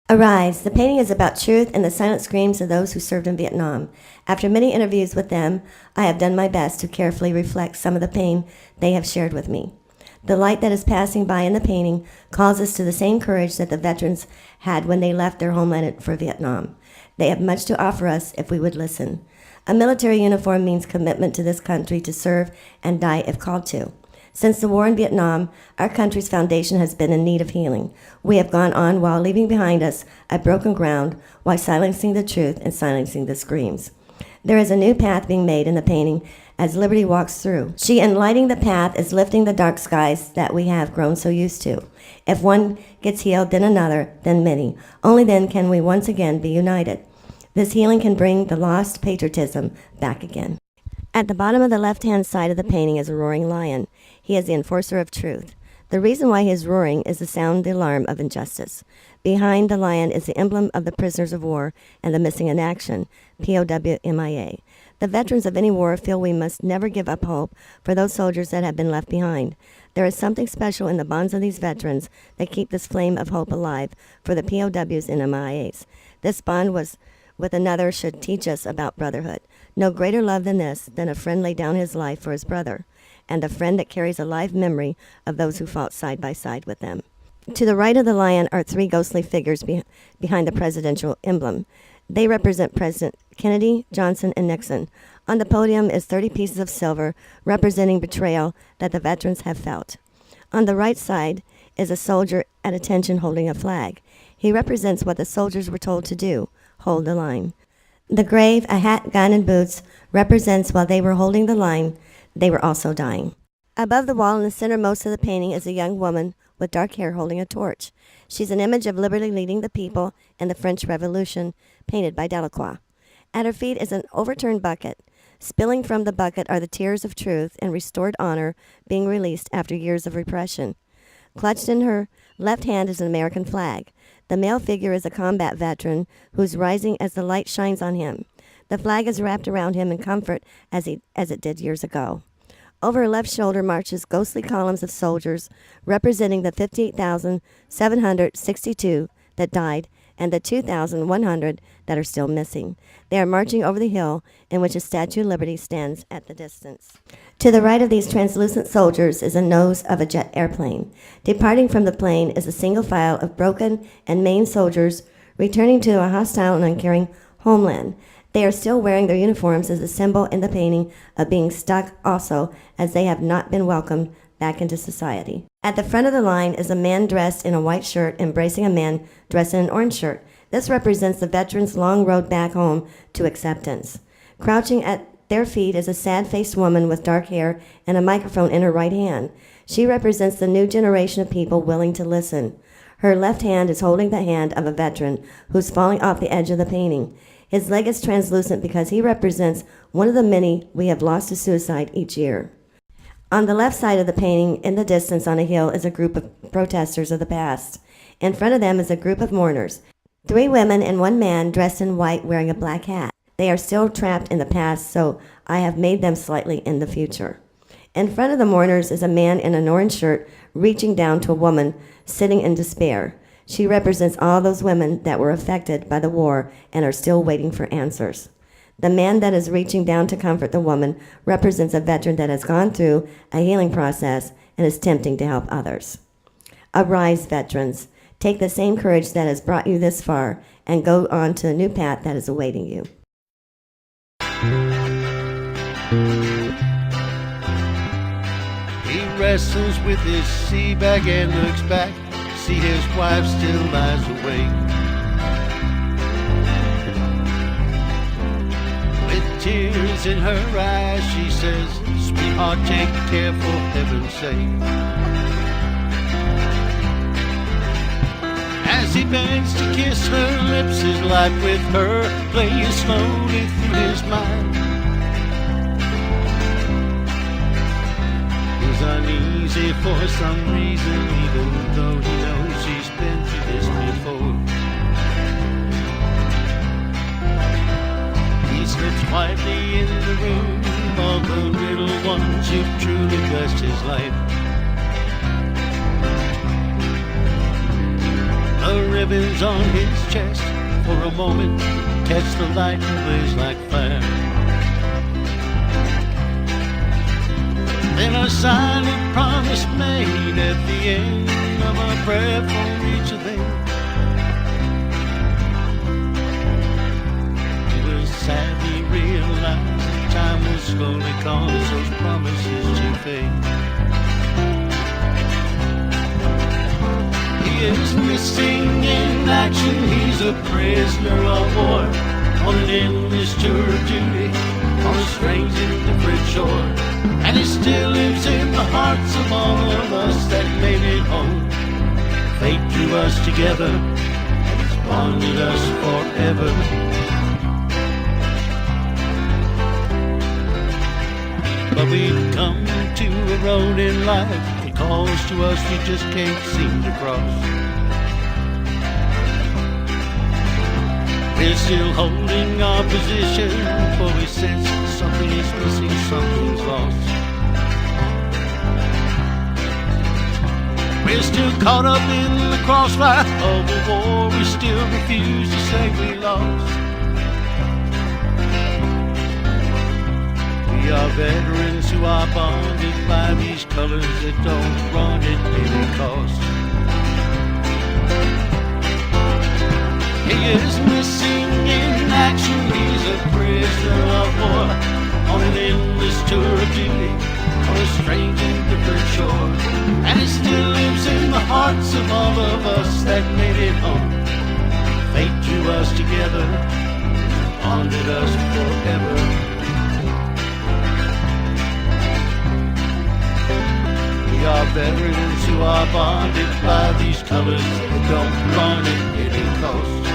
Arise. The painting is about truth and the silent screams of those who served in Vietnam. After many interviews with them, I have done my best to carefully reflect some of the pain they have shared with me. The light that is passing by in the painting calls us to the same courage that the veterans had when they left their homeland for Vietnam. They have much to offer us if we would listen. A military uniform means commitment to this country to serve and die if called to. Since the war in Vietnam, our country's foundation has been in need of healing. We have gone on while leaving behind us a broken ground, while silencing the truth and silencing the screams. There is a new path being made in the painting as Liberty walks through. She, in lighting the path, is lifting the dark skies that we have grown so used to. If one gets healed, then another, then many. Only then can we once again be united. This healing can bring the lost patriotism back again. At the bottom of the left-hand side of the painting is a roaring lion. He is the enforcer of truth. The reason why he is roaring is to sound the alarm of injustice. Behind the lion is the emblem of the prisoners of war and the missing in action, POW-MIA. The veterans of any war feel we must never give up hope for those soldiers that have been left behind. There is something special in the bonds of these veterans that keep this flame of hope alive for the POWs and MIAs. This bond with another should teach us about brotherhood. No greater love than this, than a friend lay down his life for his brother, and a friend that carries a live memory of those who fought side by side with them. To the right of the lion are three ghostly figures behind the presidential emblem. They represent President Kennedy, Johnson, and Nixon. On the podium is 30 pieces of silver representing betrayal that the veterans have felt. On the right side is a soldier at attention holding a flag. He represents what the soldiers were told to do, hold the line. The grave, a hat, gun, and boots represents while they were holding the line, they were also dying. Above the wall in the centermost of the painting is a young woman with dark hair holding a torch. She's an image of liberty leading the people in the French Revolution, painted by Delacroix. At her feet is an overturned bucket. Spilling from the bucket are the tears of truth and restored honor being released after years of repression. Clutched in her left hand is an American flag. The male figure is a combat veteran who's rising as the light shines on him. The flag is wrapped around him in comfort as it did years ago. Over her left shoulder marches ghostly columns of soldiers representing the 58,762 that died and the 2,100 that are still missing. They are marching over the hill in which a Statue of Liberty stands at the distance. To the right of these translucent soldiers is a nose of a jet airplane. Departing from the plane is a single file of broken and maimed soldiers returning to a hostile and uncaring homeland. They are still wearing their uniforms as a symbol in the painting of being stuck also, as they have not been welcomed back into society. At the front of the line is a man dressed in a white shirt embracing a man dressed in an orange shirt. This represents the veterans' long road back home to acceptance. Crouching at their feet is a sad-faced woman with dark hair and a microphone in her right hand. She represents the new generation of people willing to listen. Her left hand is holding the hand of a veteran who's falling off the edge of the painting. His leg is translucent because he represents one of the many we have lost to suicide each year. On the left side of the painting, in the distance on a hill, is a group of protesters of the past. In front of them is a group of mourners, 3 women and 1 man dressed in white wearing a black hat. They are still trapped in the past, so I have made them slightly in the future. In front of the mourners is a man in an orange shirt reaching down to a woman sitting in despair. She represents all those women that were affected by the war and are still waiting for answers. The man that is reaching down to comfort the woman represents a veteran that has gone through a healing process and is attempting to help others. Arise, veterans. Take the same courage that has brought you this far and go on to a new path that is awaiting you. He wrestles with his sea bag and looks back, see his wife still lies awake. With tears in her eyes, she says, "Sweetheart, take care for heaven's sake." As he bends to kiss her lips, his life with her plays slowly through his mind. He's uneasy for some reason, even though he knows he's been through this before. He slips quietly in the room of the little ones who truly blessed his life. The heavens on his chest. For a moment, catch the light and blaze like fire. Then a silent promise made at the end of a prayer for each of them. He was sad, he realized that time will slowly cause those promises to fade. He is missing in action, he's a prisoner of war, on an endless tour of duty, on a strange and different shore. And he still lives in the hearts of all of us that made it home. Fate drew us together, and it's bonded us forever. But we've come to a road in life that calls to us we just can't seem to cross. We're still holding our position, for we sense something is missing, something's lost. We're still caught up in the crossfire of a war we still refuse to say we lost. We are veterans who are bonded by these colors that don't run at any cost. He is missing in action, he's a prisoner of war, on an endless tour of duty, on a strange and different shore. And he still lives in the hearts of all of us that made it home. Fate drew us together, bonded us forever. We are veterans who are bonded by these colors that don't run at any cost.